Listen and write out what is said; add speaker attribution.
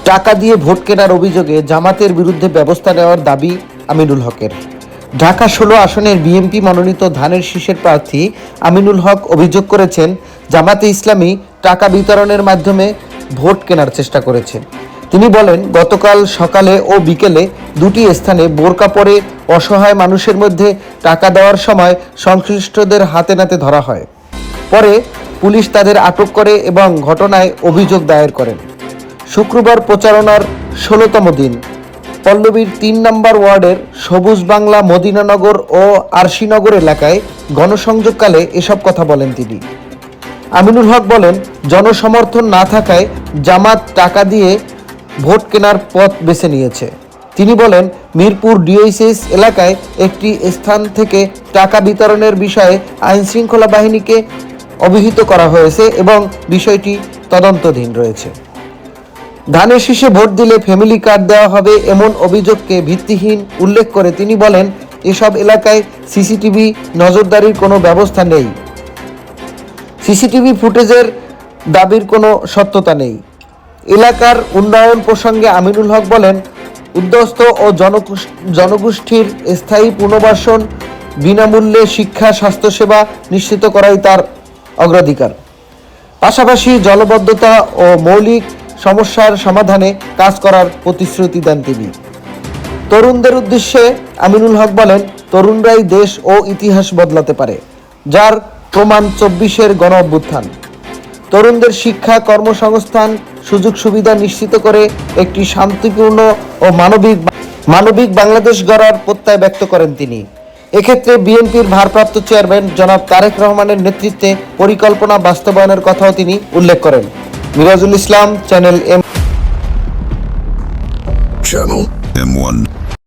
Speaker 1: টাকা দিয়ে ভোট কেনার অভিযোগে জামাতের বিরুদ্ধে ব্যবস্থা নেওয়ার দাবি আমিনুল হকের। ঢাকা ১৬ আসনের বিএনপি মনোনীত ধানের শীষের প্রার্থী আমিনুল হক অভিযোগ করেছেন, জামাতে ইসলামী টাকা বিতরণের মাধ্যমে ভোট কেনার চেষ্টা করেছে। তিনি বলেন, গতকাল সকালে ও বিকেলে দুটি স্থানে বোরকা পরে অসহায় মানুষের মধ্যে টাকা দেওয়ার সময় সংশ্লিষ্টদের হাতে নাতে ধরা হয়। পরে পুলিশ তাদের আটক করে এবং ঘটনায় অভিযোগ দায়ের করেন। শুক্রবার প্রচারণার ১৬তম দিন পল্লবীর ৩ নম্বর ওয়ার্ডের সবুজ বাংলা মদিনানগর ও আরশিনগর এলাকায় গণসংযোগকালে এসব কথা বলেন তিনি। আমিনুল হক বলেন, জনসমর্থন না থাকায় জামাত টাকা দিয়ে ভোট কেনার পথ বেছে নিয়েছে। তিনি বলেন, মিরপুর ডিএইচএস এলাকায় একটি স্থান থেকে টাকা বিতরণের বিষয়ে আইনশৃঙ্খলা বাহিনীকে অবহিত করা হয়েছে এবং বিষয়টি তদন্তাধীন রয়েছে। ধানের শীষে ভোট দিলে ফ্যামিলি কার্ড দেওয়া হবে এমন অভিযোগকে ভিত্তিহীন উল্লেখ করে তিনি বলেন, এসব এলাকায় সিসিটিভি নজরদারির কোনো ব্যবস্থা নেই। সিসিটিভি ফুটেজের দাবির কোনো সত্যতা নেই। এলাকার উন্নয়ন প্রসঙ্গে আমিনুল হক বলেন, উদ্বাস্তু ও জনগোষ্ঠীর স্থায়ী পুনর্বাসন, বিনামূল্যে শিক্ষা, স্বাস্থ্যসেবা নিশ্চিত করাই তার অগ্রাধিকার। পাশাপাশি জলাবদ্ধতা ও মৌলিক সমস্যার সমাধানে কাজ করার প্রতিশ্রুতি দেন তিনি। তরুণদের উদ্দেশ্যে আমিনুল হক বলেন, তরুণরাই দেশ ও ইতিহাস বদলাতে পারে, যার প্রমাণ ২৪-এর গণঅভ্যুত্থান। তরুণদের শিক্ষা, কর্মসংস্থান, সুযোগ সুবিধা নিশ্চিত করে একটি শান্তিপূর্ণ ও মানবিক বাংলাদেশ গড়ার প্রত্যয় ব্যক্ত করেন তিনি। এক্ষেত্রে বিএনপির ভারপ্রাপ্ত চেয়ারম্যান জনাব তারেক রহমানের নেতৃত্বে পরিকল্পনা বাস্তবায়নের কথাও তিনি উল্লেখ করেন। মিরাজুল ইসলাম, চ্যানেল M1।